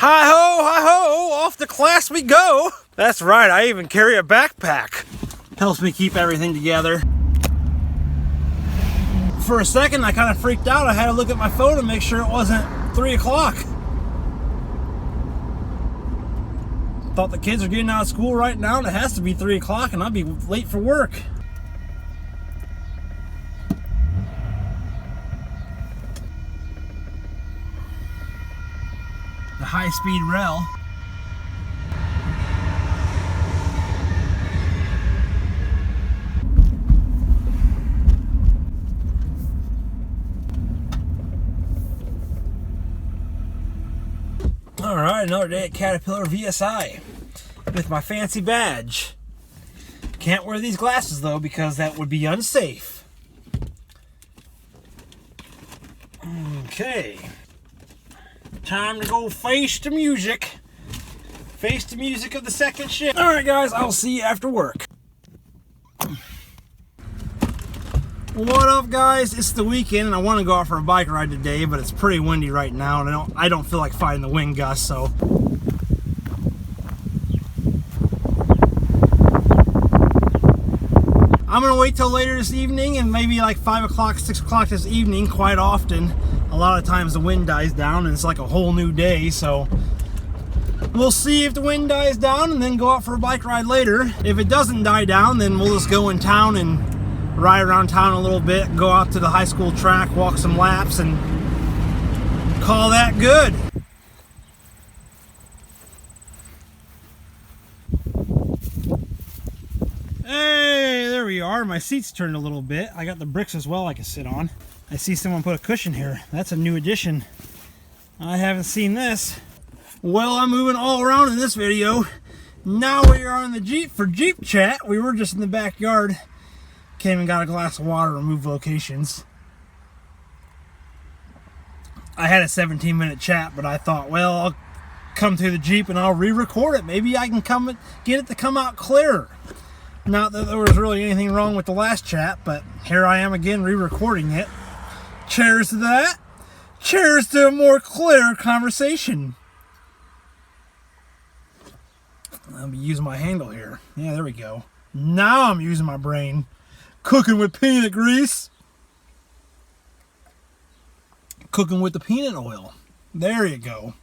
Hi ho, off to class we go. That's right, I even carry a backpack. Helps me keep everything together. For a second, I kind of freaked out. I had to look at my phone to make sure it wasn't 3 o'clock. Thought the kids are getting out of school right now, and it has to be 3 o'clock, and I'll be late for work. The high-speed rail. All right, another day at Caterpillar VSI with my fancy badge. Can't wear these glasses though because that would be unsafe. Okay. Time to go face the music. Face the music of the second shift. All right, guys, I'll see you after work. What up, guys? It's the weekend, and I want to go out for a bike ride today, but it's pretty windy right now, and I don't feel like fighting the wind gusts, so. I'm gonna wait till later this evening, and maybe like 5 o'clock, 6 o'clock this evening. Quite often, a lot of times the wind dies down, and it's like a whole new day, so. We'll see if the wind dies down, and then go out for a bike ride later. If it doesn't die down, then we'll just go in town and ride around town a little bit, go out to the high school track, walk some laps, and call that good. Hey, there we are. My seat's turned a little bit. I got the bricks as well I can sit on. I see someone put a cushion here. That's a new addition. I haven't seen this. Well, I'm moving all around in this video. Now we are on the Jeep for Jeep chat. We were just in the backyard. Came and got a glass of water, remove locations. I had a 17-minute chat, but I thought, well, I'll come to the Jeep and I'll re-record it. Maybe I can get it to come out clearer. Not that there was really anything wrong with the last chat, but here I am again re-recording it. Cheers to that. Cheers to a more clear conversation. I'll be using my handle here. Yeah, there we go. Now I'm using my brain. Cooking with peanut grease. Cooking with the peanut oil. There you go.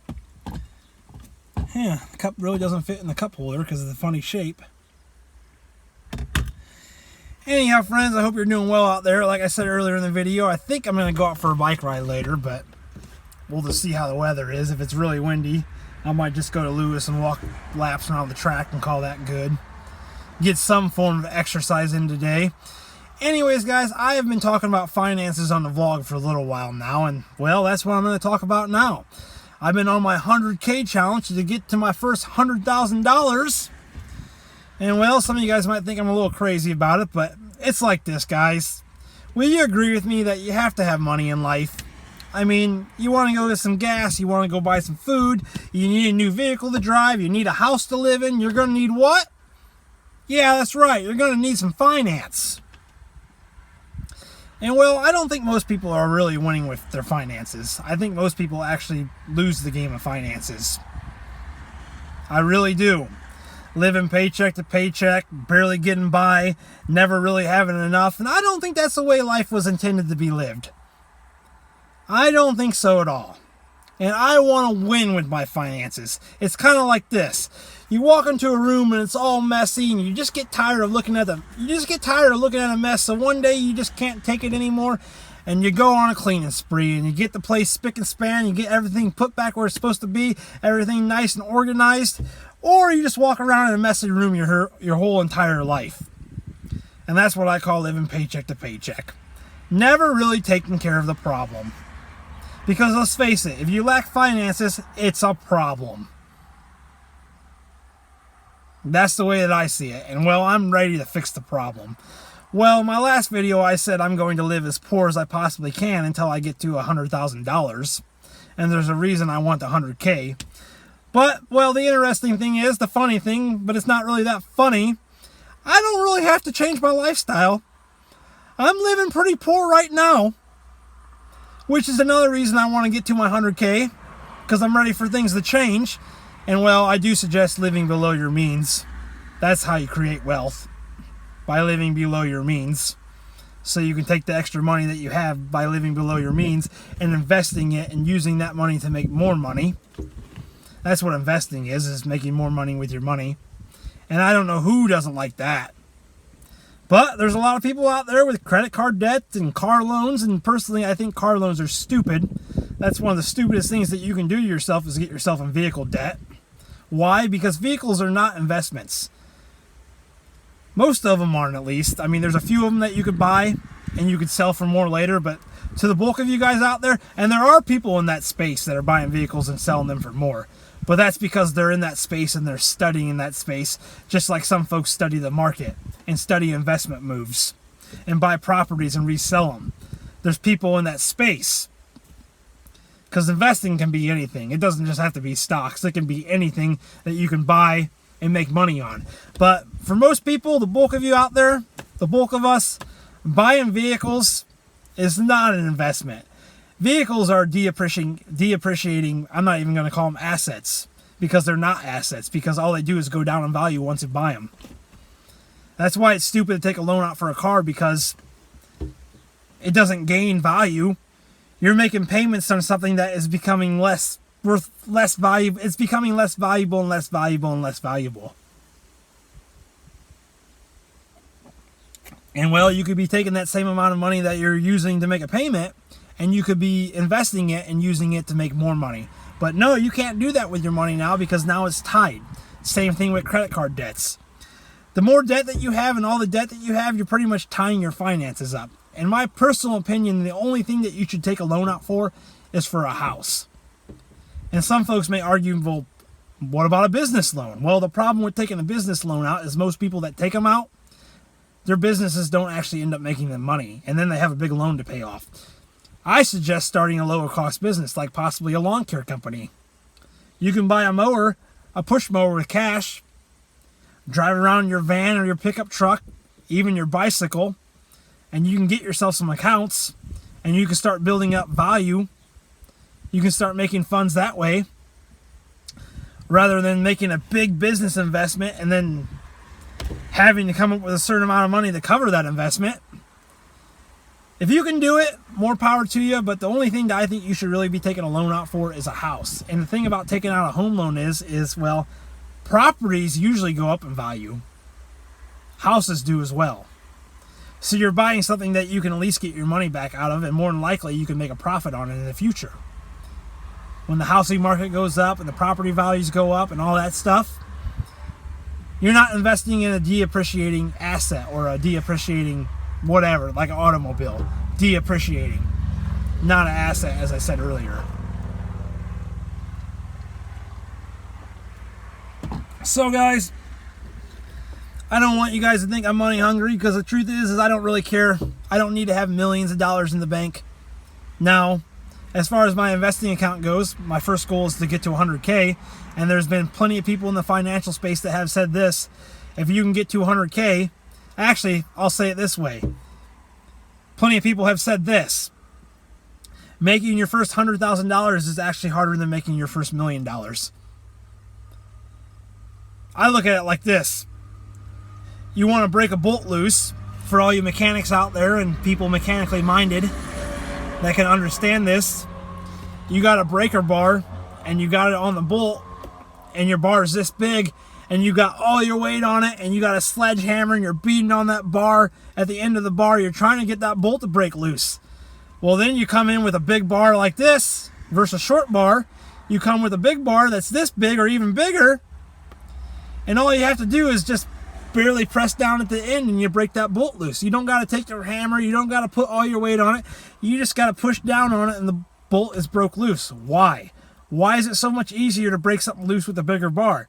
Yeah, the cup really doesn't fit in the cup holder because of the funny shape. Anyhow, friends, I hope you're doing well out there. Like I said earlier in the video, I think I'm going to go out for a bike ride later, but we'll just see how the weather is. If it's really windy, I might just go to Lewis and walk laps around the track and call that good. Get some form of exercise in today. Anyways, guys, I have been talking about finances on the vlog for a little while now, and, well, that's what I'm going to talk about now. I've been on my 100K challenge to get to my first $100,000, and, well, some of you guys might think I'm a little crazy about it, but it's like this, guys. Will you agree with me that you have to have money in life? I mean, you want to go get some gas, you want to go buy some food, you need a new vehicle to drive, you need a house to live in, you're going to need what? Yeah, that's right, you're going to need some finance. And, well, I don't think most people are really winning with their finances. I think most people actually lose the game of finances. I really do. Living paycheck to paycheck, barely getting by, never really having enough. And I don't think that's the way life was intended to be lived. I don't think so at all. And I want to win with my finances. It's kind of like this. You walk into a room and it's all messy, and you just get tired of looking at a mess. So one day you just can't take it anymore, and you go on a cleaning spree, and you get the place spick and span, you get everything put back where it's supposed to be, everything nice and organized, or you just walk around in a messy room your whole entire life. And that's what I call living paycheck to paycheck. Never really taking care of the problem. Because let's face it, if you lack finances, it's a problem. That's the way that I see it. And, well, I'm ready to fix the problem. Well, in my last video, I said I'm going to live as poor as I possibly can until I get to $100,000. And there's a reason I want the 100K. But, well, the interesting thing is, the funny thing, but it's not really that funny, I don't really have to change my lifestyle. I'm living pretty poor right now. Which is another reason I want to get to my 100K. because I'm ready for things to change. And well, I do suggest living below your means. That's how you create wealth, by living below your means. So you can take the extra money that you have by living below your means and investing it and using that money to make more money. That's what investing is making more money with your money. And I don't know who doesn't like that. But there's a lot of people out there with credit card debt and car loans, and personally I think car loans are stupid. That's one of the stupidest things that you can do to yourself, is get yourself in vehicle debt. Why? Because vehicles are not investments. Most of them aren't, at least. I mean, there's a few of them that you could buy and you could sell for more later, but to the bulk of you guys out there, and there are people in that space that are buying vehicles and selling them for more. But that's because they're in that space and they're studying in that space, just like some folks study the market and study investment moves and buy properties and resell them. There's people in that space. Because investing can be anything. It doesn't just have to be stocks. It can be anything that you can buy and make money on. But for most people, the bulk of you out there, the bulk of us, buying vehicles is not an investment. Vehicles are depreciating. I'm not even going to call them assets, because they're not assets, because all they do is go down in value once you buy them. That's why it's stupid to take a loan out for a car, because it doesn't gain value. You're making payments on something that is becoming less value. It's becoming less valuable and less valuable and less valuable. And well, you could be taking that same amount of money that you're using to make a payment, and you could be investing it and using it to make more money. But no, you can't do that with your money now, because now it's tied. Same thing with credit card debts. The more debt that you have and all the debt that you have, you're pretty much tying your finances up. In my personal opinion, the only thing that you should take a loan out for is for a house. And some folks may argue, well, what about a business loan? Well, the problem with taking a business loan out is most people that take them out, their businesses don't actually end up making them money, and then they have a big loan to pay off. I suggest starting a lower cost business, like possibly a lawn care company. You can buy a mower, a push mower with cash, drive around in your van or your pickup truck, even your bicycle, and you can get yourself some accounts, and you can start building up value. You can start making funds that way, rather than making a big business investment and then having to come up with a certain amount of money to cover that investment. If you can do it, more power to you, but the only thing that I think you should really be taking a loan out for is a house. And the thing about taking out a home loan is well, properties usually go up in value. Houses do as well. So you're buying something that you can at least get your money back out of, and more than likely you can make a profit on it in the future. When the housing market goes up and the property values go up and all that stuff, you're not investing in a depreciating asset or a depreciating whatever, like an automobile. Depreciating, not an asset, as I said earlier. So guys, I don't want you guys to think I'm money hungry, because the truth is I don't really care. I don't need to have millions of dollars in the bank. Now, as far as my investing account goes, my first goal is to get to 100K, and there's been plenty of people in the financial space that have said this: if you can get to 100K, actually, I'll say it this way. Plenty of people have said this: making your first $100,000 is actually harder than making your first $1 million. I look at it like this. You want to break a bolt loose, for all you mechanics out there and people mechanically minded that can understand this. You got a breaker bar and you got it on the bolt, and your bar is this big, and you got all your weight on it, and you got a sledgehammer and you're beating on that bar. At the end of the bar, you're trying to get that bolt to break loose. Well, then you come in with a big bar like this versus a short bar. You come with a big bar that's this big or even bigger, and all you have to do is just barely press down at the end and you break that bolt loose. You don't got to take your hammer. You don't got to put all your weight on it. You just got to push down on it and the bolt is broke loose. Why? Why is it so much easier to break something loose with a bigger bar?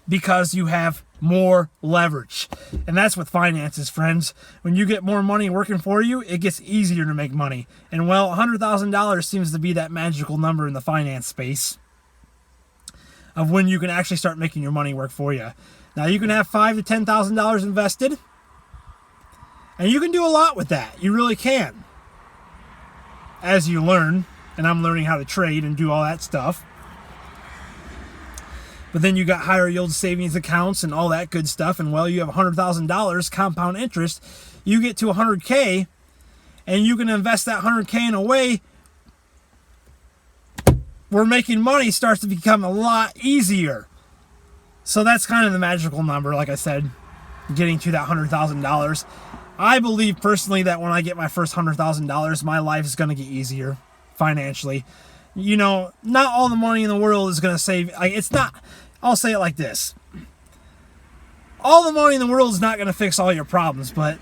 Because you have more leverage. And that's with finances, friends. When you get more money working for you, it gets easier to make money. And well, $100,000 seems to be that magical number in the finance space of when you can actually start making your money work for you. Now, you can have $5,000 to $10,000 invested, and you can do a lot with that. You really can, as you learn. And I'm learning how to trade and do all that stuff. But then you got higher yield savings accounts and all that good stuff. And well, you have $100,000 compound interest. You get to 100K and you can invest that 100K in a way where making money starts to become a lot easier. So that's kind of the magical number, like I said, getting to that $100,000. I believe personally that when I get my first $100,000, my life is going to get easier financially. You know, not all the money in the world is going to save. It's not, I'll say it like this. All the money in the world is not going to fix all your problems, but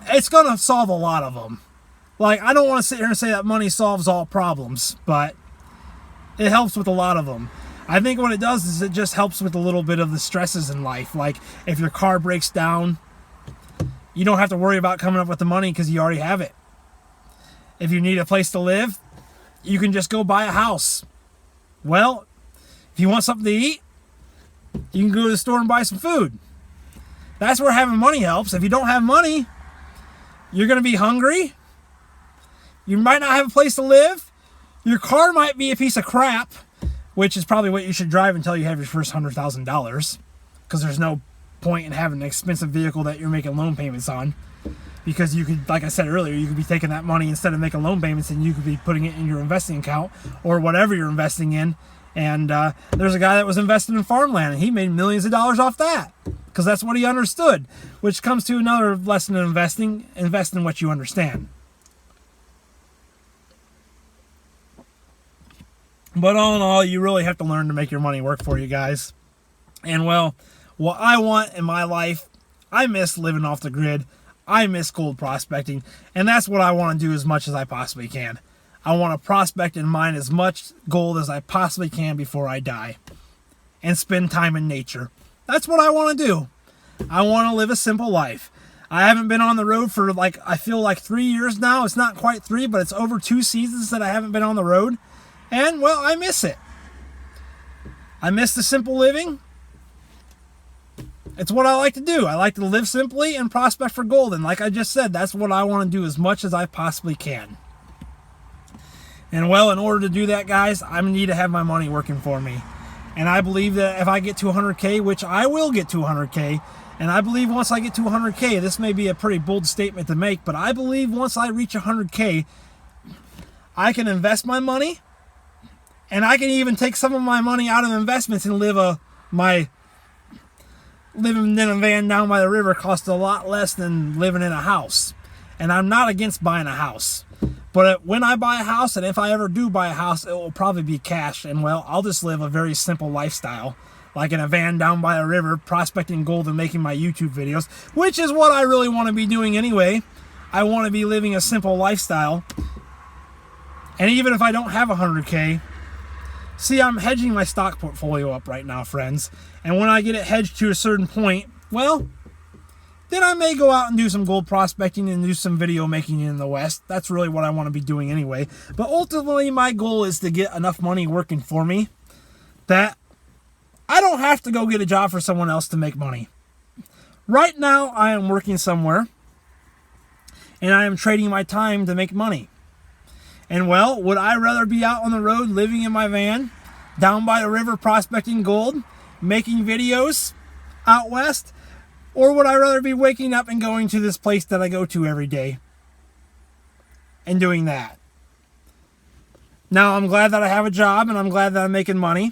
it's going to solve a lot of them. Like, I don't want to sit here and say that money solves all problems, but it helps with a lot of them. I think what it does is it just helps with a little bit of the stresses in life. Like, if your car breaks down, you don't have to worry about coming up with the money because you already have it. If you need a place to live, you can just go buy a house. Well, if you want something to eat, you can go to the store and buy some food. That's where having money helps. If you don't have money, you're going to be hungry. You might not have a place to live. Your car might be a piece of crap, which is probably what you should drive until you have your first $100,000, because there's no point in having an expensive vehicle that you're making loan payments on, because you could, like I said earlier, you could be taking that money instead of making loan payments and you could be putting it in your investing account or whatever you're investing in. And there's a guy that was investing in farmland and he made millions of dollars off that because that's what he understood, which comes to another lesson in investing. Invest in what you understand. But all in all, you really have to learn to make your money work for you guys. And well, what I want in my life, I miss living off the grid. I miss gold prospecting. And that's what I want to do as much as I possibly can. I want to prospect and mine as much gold as I possibly can before I die. And spend time in nature. That's what I want to do. I want to live a simple life. I haven't been on the road for I feel like 3 years now. It's not quite 3, but it's over 2 seasons that I haven't been on the road. And, well, I miss it. I miss the simple living. It's what I like to do. I like to live simply and prospect for gold. And like I just said, that's what I want to do as much as I possibly can. And, well, in order to do that, guys, I need to have my money working for me. And I believe that if I get to 100K, which I will get to 100K, and I believe once I get to 100K, this may be a pretty bold statement to make, but I believe once I reach 100K, I can invest my money. And I can even take some of my money out of investments and living in a van down by the river costs a lot less than living in a house. And I'm not against buying a house. But when I buy a house, and if I ever do buy a house, it will probably be cash. And, well, I'll just live a very simple lifestyle. Like in a van down by a river, prospecting gold and making my YouTube videos. Which is what I really want to be doing anyway. I want to be living a simple lifestyle. And even if I don't have 100K... See, I'm hedging my stock portfolio up right now, friends. And when I get it hedged to a certain point, well, then I may go out and do some gold prospecting and do some video making in the West. That's really what I want to be doing anyway. But ultimately, my goal is to get enough money working for me that I don't have to go get a job for someone else to make money. Right now, I am working somewhere, and I am trading my time to make money. And, well, would I rather be out on the road living in my van, down by the river prospecting gold, making videos out west? Or would I rather be waking up and going to this place that I go to every day and doing that? Now, I'm glad that I have a job and I'm glad that I'm making money.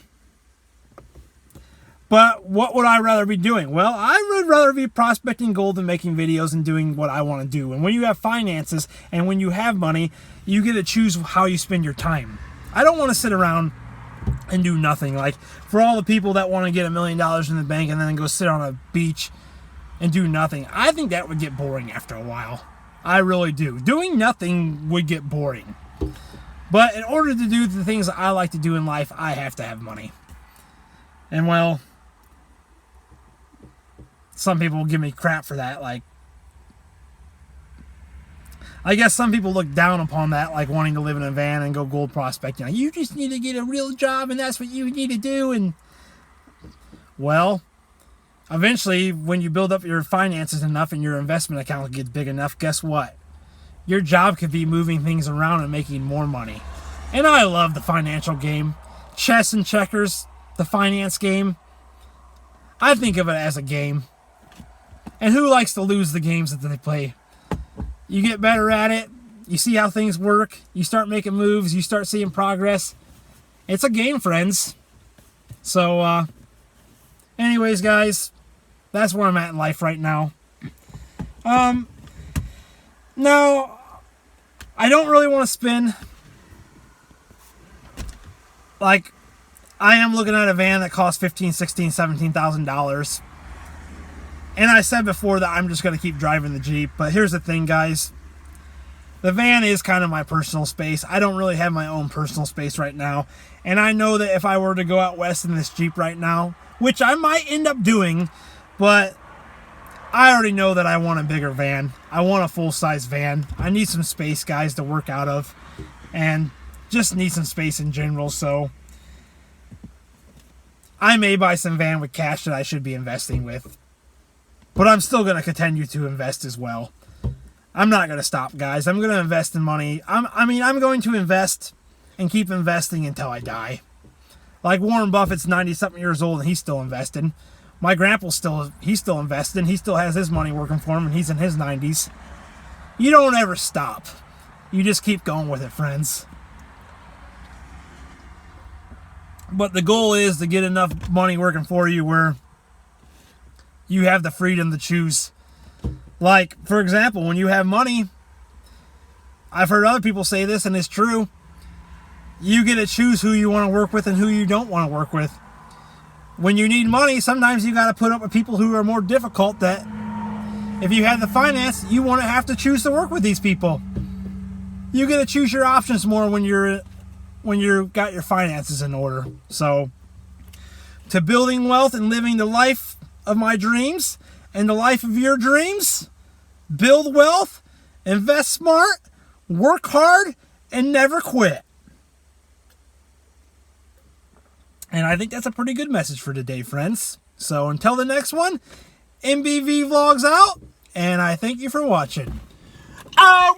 But what would I rather be doing? Well, I would rather be prospecting gold and making videos and doing what I want to do. And when you have finances and when you have money, you get to choose how you spend your time. I don't want to sit around and do nothing. Like, for all the people that want to get $1 million in the bank and then go sit on a beach and do nothing, I think that would get boring after a while. I really do. Doing nothing would get boring. But in order to do the things that I like to do in life, I have to have money. And, well, some people will give me crap for that. Like, I guess some people look down upon that, like wanting to live in a van and go gold prospecting. Like, you just need to get a real job and that's what you need to do. And, well, eventually, when you build up your finances enough and your investment account gets big enough, guess what? Your job could be moving things around and making more money. And I love the financial game. Chess and checkers, the finance game. I think of it as a game. And who likes to lose the games that they play? You get better at it. You see how things work. You start making moves. You start seeing progress. It's a game, friends. So, anyways, guys, that's where I'm at in life right now. Now, I don't really want to spend. Like, I am looking at a van that costs $15,000, $16,000, $17,000. And I said before that I'm just going to keep driving the Jeep. But here's the thing, guys. The van is kind of my personal space. I don't really have my own personal space right now. And I know that if I were to go out west in this Jeep right now, which I might end up doing, but I already know that I want a bigger van. I want a full-size van. I need some space, guys, to work out of. And just need some space in general, so I may buy some van with cash that I should be investing with. But I'm still going to continue to invest as well. I'm not going to stop, guys. I'm going to invest in money. I'm going to invest and keep investing until I die. Like Warren Buffett's 90-something years old and he's still investing. My grandpa's he's still investing. He still has his money working for him and he's in his 90s. You don't ever stop. You just keep going with it, friends. But the goal is to get enough money working for you where you have the freedom to choose. Like, for example, when you have money, I've heard other people say this, and it's true, you get to choose who you want to work with and who you don't want to work with. When you need money, sometimes you got to put up with people who are more difficult that if you have the finance, you won't have to choose to work with these people. You get to choose your options more when you've got your finances in order. So, to building wealth and living the life of my dreams and the life of your dreams, build wealth, invest smart, work hard, and never quit. And I think that's a pretty good message for today, friends. So until the next one, MBV Vlogs out, and I thank you for watching. Out!